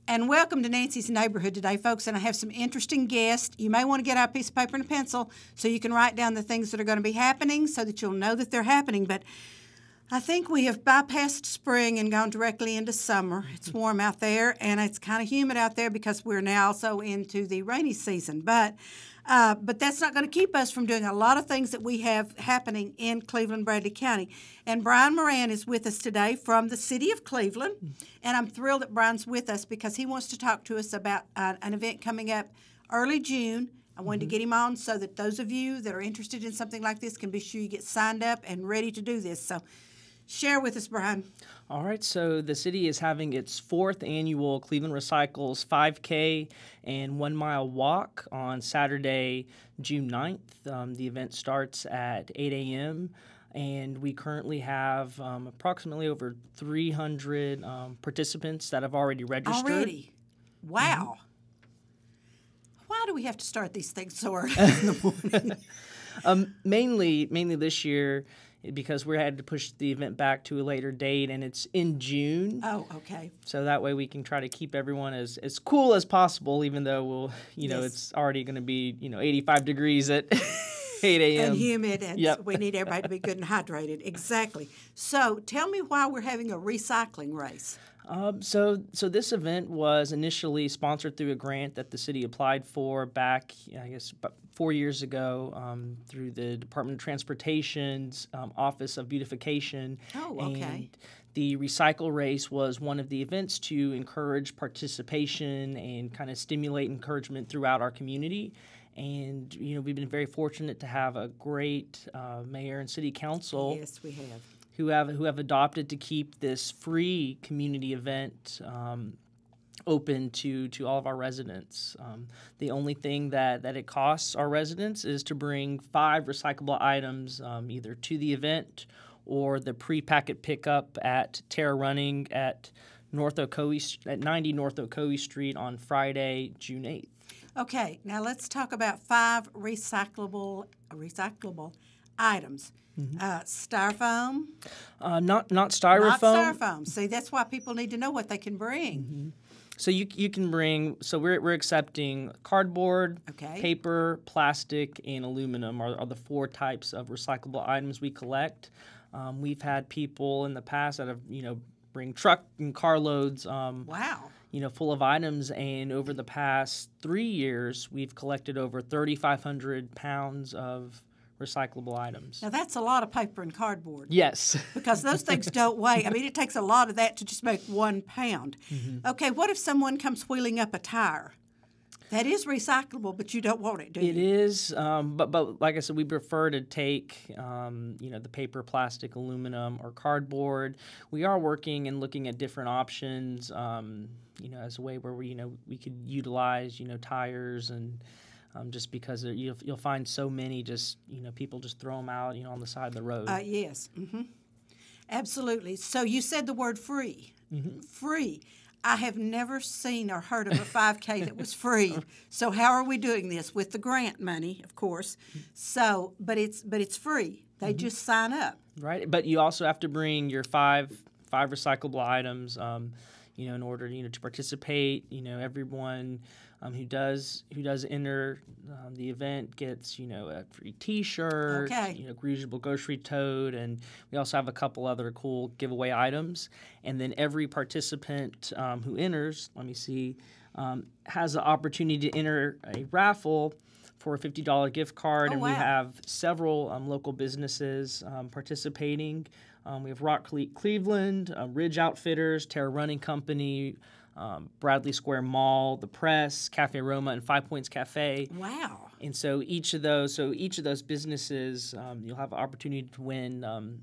And welcome to Nancy's Neighborhood today, folks. And I have some interesting guests. You may want to get out a piece of paper and a pencil so you can write down the things that are going to be happening so that you'll know that they're happening. But I think we have bypassed spring and gone directly into summer. It's warm out there, and it's kind of humid out there because we're now also into the rainy season. But that's not going to keep us from doing a lot of things that we have happening in Cleveland-Bradley County. And Brian Moran is with us today from the city of Cleveland. And I'm thrilled that Brian's with us because he wants to talk to us about an event coming up early June. I wanted to get him on so that those of you that are interested in something like this can be sure you get signed up and ready to do this. So share with us, Brian. All right, so the city is having its 4th annual Cleveland Recycles 5K and 1 mile walk on Saturday, June 9th. The event starts at 8 a.m. and we currently have approximately over 300 participants that have already registered. Already? Wow. Why do we have to start these things so early in the morning? Mainly this year, because we had to push the event back to a later date, and it's in June. Oh, okay. So that way we can try to keep everyone as cool as possible, even though we'll, Yes. it's already going to be, 85 degrees at 8 a.m. And humid, and Yep. we need everybody to be good and hydrated. Exactly. So tell me why we're having a recycling race. So this event was initially sponsored through a grant that the city applied for back, I guess, about 4 years ago through the Department of Transportation's Office of Beautification. Oh, okay. And the Recycle Race was one of the events to encourage participation and kind of stimulate encouragement throughout our community. And, we've been very fortunate to have a great mayor and city council. Yes, we have. Who have adopted to keep this free community event open to all of our residents. The only thing that it costs our residents is to bring 5 recyclable items either to the event or the pre-packet pickup at Terra Running at 90 North Ocoee Street on Friday, June 8th. Okay, now let's talk about 5 recyclable items. Styrofoam. Not styrofoam. Not styrofoam. See, that's why people need to know what they can bring. So you can bring. So we're accepting cardboard, Okay. paper, plastic, and aluminum are the 4 types of recyclable items we collect. We've had people in the past that have bring truck and carloads. Wow. Full of items, and over the past 3 years, we've collected over 3,500 pounds of recyclable items. Now, that's a lot of paper and cardboard. Yes. Because those things don't weigh. I mean, it takes a lot of that to just make 1 pound. Okay, what if someone comes wheeling up a tire? That is recyclable, but you don't want it, do you? It is, but like I said, we prefer to take, the paper, plastic, aluminum, or cardboard. We are working and looking at different options, as a way where we could utilize, tires and just because you'll find so many people just throw them out, on the side of the road. Yes. Absolutely. So you said the word free. Free. I have never seen or heard of a 5K that was free. So how are we doing this? With the grant money, of course. So, but it's free. They just sign up. Right, but you also have to bring your five recyclable items, in order to participate. Everyone who does enter the event gets a free T-shirt, Okay. reusable grocery tote, and we also have a couple other cool giveaway items. And then every participant who enters, has the opportunity to enter a raffle for a $50 gift card, and wow. we have several local businesses participating. We have Rock Cleveland, Ridge Outfitters, Terra Running Company, Bradley Square Mall, The Press, Cafe Roma, and 5 Points Cafe. Wow. And so each of those businesses, you'll have an opportunity to win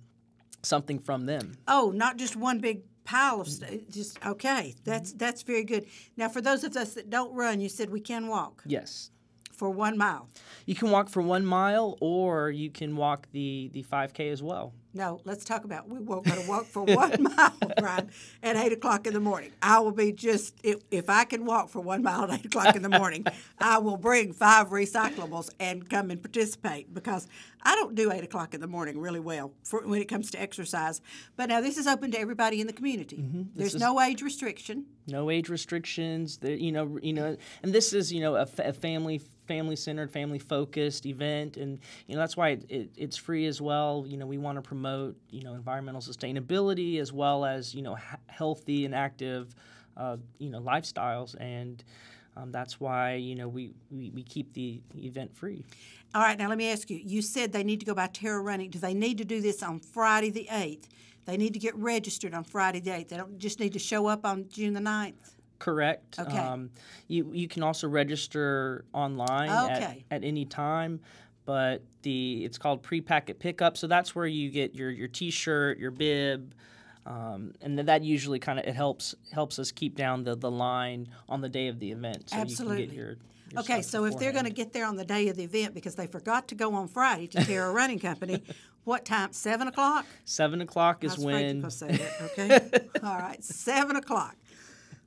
something from them. Oh, not just one big pile of stuff. Just okay. That's very good. Now, for those of us that don't run, you said we can walk Yes. for 1 mile. You can walk for 1 mile, or you can walk the 5K as well. No, let's talk about we're going to walk for 1 mile, Brian, at 8 o'clock in the morning. I will be if I can walk for 1 mile at 8 o'clock in the morning, I will bring 5 recyclables and come and participate because I don't do 8 o'clock in the morning really well when it comes to exercise. But now this is open to everybody in the community. There's no age restriction. No age restrictions. And this is a family-centered, family-focused event, and that's why it's free as well. We want to promote environmental sustainability as well as healthy and active lifestyles, and that's why we keep the event free. All right, now let me ask you. You said they need to go by Terra Running. Do they need to do this on Friday the 8th? They need to get registered on Friday the 8th. They don't just need to show up on June the 9th? Correct. Okay. You can also register online at any time, but it's called pre-packet pickup. So that's where you get your T-shirt, your bib, and that usually it helps us keep down the line on the day of the event. So Absolutely. You can get your okay, so if they're going to get there on the day of the event because they forgot to go on Friday to Terra Running Company, what time? 7 o'clock? 7 o'clock is when. I was afraid you were going to say that, okay? All right, 7 o'clock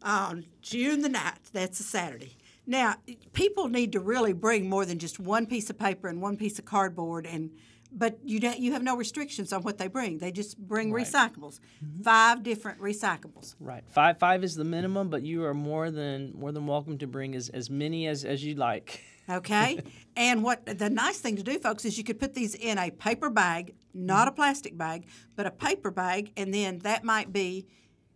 on June the 9th. That's a Saturday. Now, people need to really bring more than just one piece of paper and one piece of cardboard, but you have no restrictions on what they bring. They just bring recyclables, 5 different recyclables. Right, five is the minimum, but you are more than welcome to bring as many as you'd like. Okay, and what the nice thing to do, folks, is you could put these in a paper bag, not a plastic bag, but a paper bag, and then that might be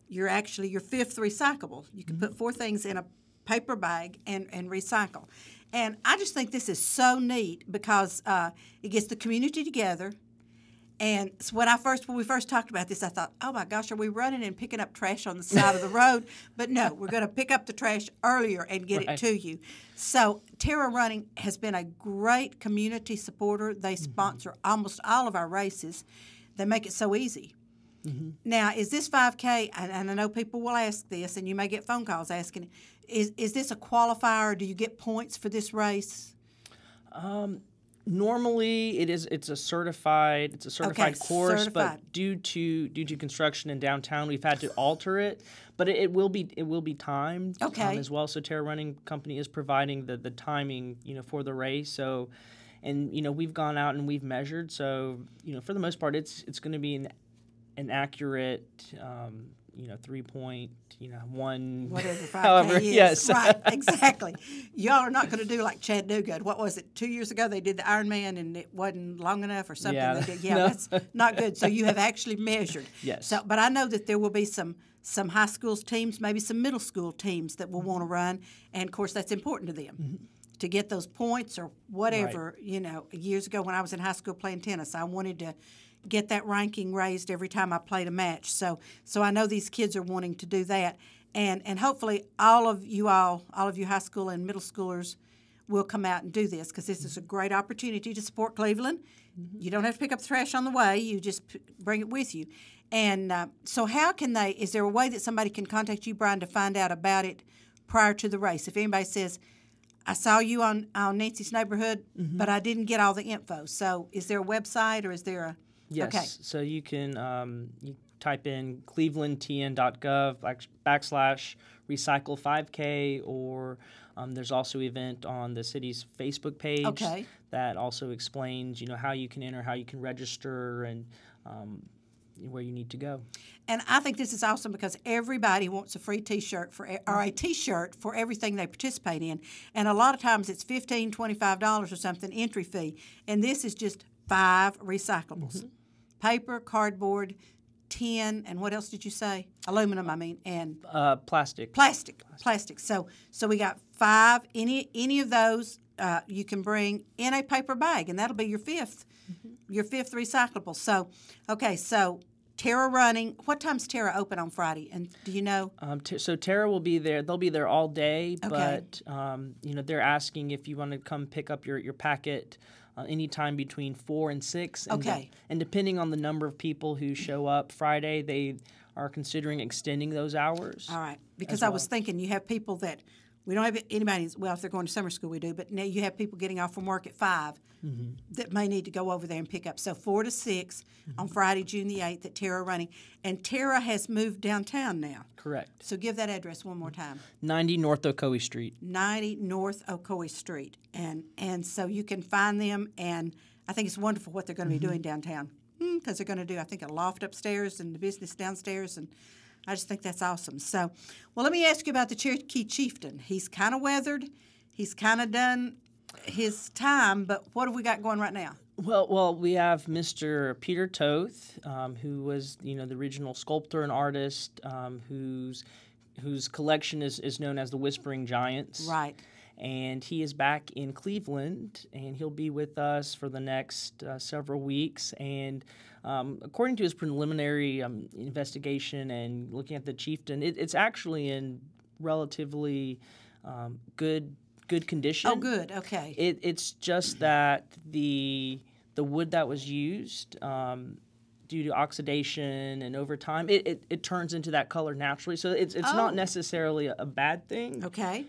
your 5th recyclable. You can put 4 things in a paper bag and recycle. And I just think this is so neat because it gets the community together. And so when we first talked about this, I thought, oh my gosh, are we running and picking up trash on the side of the road? But no, we're going to pick up the trash earlier and get it to you. So Terra Running has been a great community supporter. They sponsor almost all of our races. They make it so easy. Now, is this 5K, and I know people will ask this, and you may get phone calls asking, is this a qualifier, or do you get points for this race? Normally, it's a certified course, but due to construction in downtown, we've had to alter it. But it will be timed as well. So Terra Running Company is providing the timing for the race. So, and we've gone out and we've measured. So for the most part, it's going to be an accurate 3.1 whatever 5K however is. Yes, right, exactly. Y'all are not going to do like Chattanooga. What was it, 2 years ago they did the Ironman and it wasn't long enough or something? Yeah, they did. No. That's not good. So you have actually measured. Yes. So, but I know that there will be some high school teams, maybe some middle school teams that will want to run, and of course that's important to them. To get those points or whatever. Right. Years ago when I was in high school playing tennis, I wanted to get that ranking raised every time I played a match. So I know these kids are wanting to do that, and hopefully all of you high school and middle schoolers will come out and do this because this is a great opportunity to support Cleveland. You don't have to pick up the trash on the way; you just bring it with you. And so, how can they? Is there a way that somebody can contact you, Brian, to find out about it prior to the race? If anybody says, I saw you on Nancy's Neighborhood, but I didn't get all the info. So is there a website or is there a... Yes. Okay. So you can you type in clevelandtn.gov /recycle 5K, or there's also an event on the city's Facebook page that also explains, how you can enter, how you can register, and where you need to go. And I think this is awesome because everybody wants a free T-shirt or a T-shirt for everything they participate in. And a lot of times it's $15, $25 or something entry fee. And this is just 5 recyclables. Paper, cardboard, tin, and what else did you say? Aluminum, I mean, and plastic. Plastic. So we got 5. Any of those you can bring in a paper bag, and that'll be your 5th, your 5th recyclable. So Terra Running. What time's Terra open on Friday? And do you know? So Terra will be there. They'll be there all day, but they're asking if you want to come pick up your packet. Anytime between 4 and 6. And depending on the number of people who show up Friday, they are considering extending those hours. All right. Because I was thinking you have people that We don't have anybody, well, if they're going to summer school, we do, but now you have people getting off from work at 5 that may need to go over there and pick up. So 4 to 6 on Friday, June the 8th at Terra Running. And Terra has moved downtown now. Correct. So give that address one more time. 90 North Ocoee Street. 90 North Ocoee Street. And so you can find them, and I think it's wonderful what they're going to be doing downtown, because they're going to do, I think, a loft upstairs and the business downstairs, and I just think that's awesome. So, well, let me ask you about the Cherokee Chieftain. He's kind of weathered. He's kind of done his time, but what have we got going right now? Well, we have Mr. Peter Toth, who was, the original sculptor and artist, whose collection is known as the Whispering Giants. Right. And he is back in Cleveland, and he'll be with us for the next several weeks. And according to his preliminary investigation and looking at the chieftain, it's actually in relatively good condition. Oh, good. Okay. It's just that the wood that was used, due to oxidation and over time, it turns into that color naturally. So it's not necessarily a bad thing. Okay.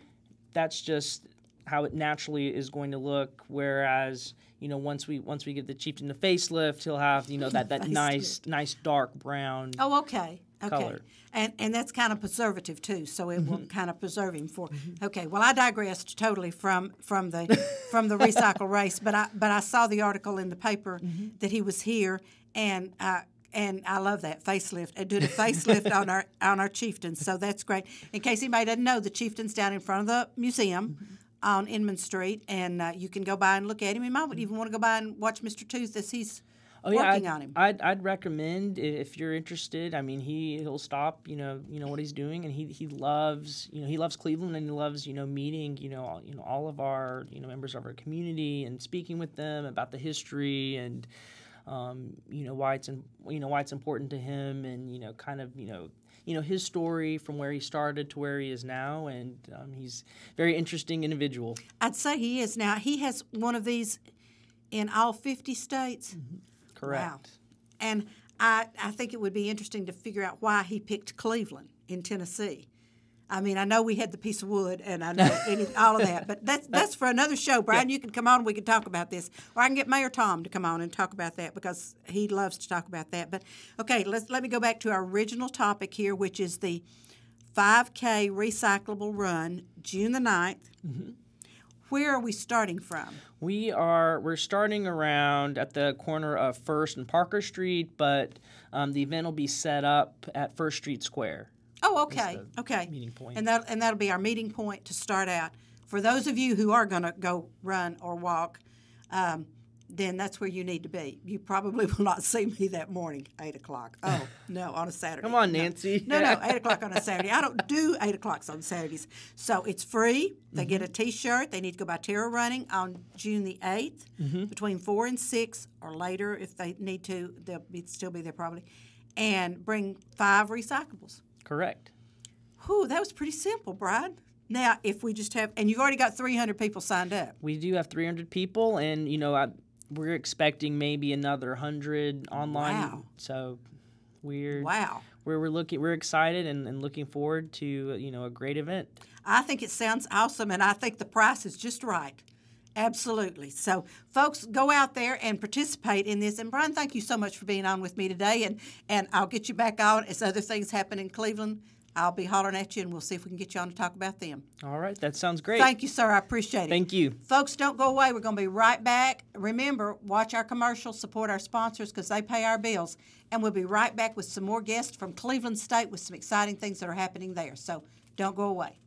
That's just how it naturally is going to look. Whereas, once we give the chieftain a facelift, he'll have that nice dark brown. Oh, okay. Color. And that's kind of preservative too, so it will kind of preserve him for. Okay. Well, I digressed totally from the recycle race, but I saw the article in the paper that he was here, and I love that facelift. I did a facelift on our chieftain, so that's great. In case anybody doesn't know, the chieftain's down in front of the museum on Inman Street, and you can go by and look at him. You might even want to go by and watch Mr. Tooth as he's working on him. I'd recommend, if you're interested. I mean, he'll stop. What he's doing, and he loves he loves Cleveland, and he loves meeting all of our members of our community and speaking with them about the history and. Why it's important to him, and kind of his story from where he started to where he is now, and he's a very interesting individual. I'd say he is now. He has one of these in all 50 states. Correct. Wow. And I think it would be interesting to figure out why he picked Cleveland in Tennessee. I mean, I know we had the piece of wood, and I know all of that, but that's for another show. Brian, you can come on and we can talk about this. Or I can get Mayor Tom to come on and talk about that, because he loves to talk about that. But, okay, let me go back to our original topic here, which is the 5K recyclable run, June the 9th. Where are we starting from? We're starting around at the corner of First and Parker Street, but the event will be set up at First Street Square. Oh, okay, okay. Meeting point. And that'll be our meeting point to start out. For those of you who are going to go run or walk, then that's where you need to be. You probably will not see me that morning, 8 o'clock. Oh, no, on a Saturday. Come on, Nancy. No, 8 o'clock on a Saturday. I don't do 8 o'clocks on Saturdays. So it's free. They get a T-shirt. They need to go by Terra Running on June the 8th between 4 and 6, or later if they need to. They'll still be there probably. And bring 5 recyclables. Correct. Whew, that was pretty simple, Brad. Now, if we just have, and you've already got 300 people signed up. We do have 300 people, and we're expecting maybe another 100 online. Wow. So we're we're excited and looking forward to a great event. I think it sounds awesome, and I think the price is just right. Absolutely. So, folks, go out there and participate in this. And, Brian, thank you so much for being on with me today. And I'll get you back on as other things happen in Cleveland. I'll be hollering at you, and we'll see if we can get you on to talk about them. All right. That sounds great. Thank you, sir. I appreciate it. Thank you. Folks, don't go away. We're going to be right back. Remember, watch our commercials, support our sponsors because they pay our bills. And we'll be right back with some more guests from Cleveland State with some exciting things that are happening there. So don't go away.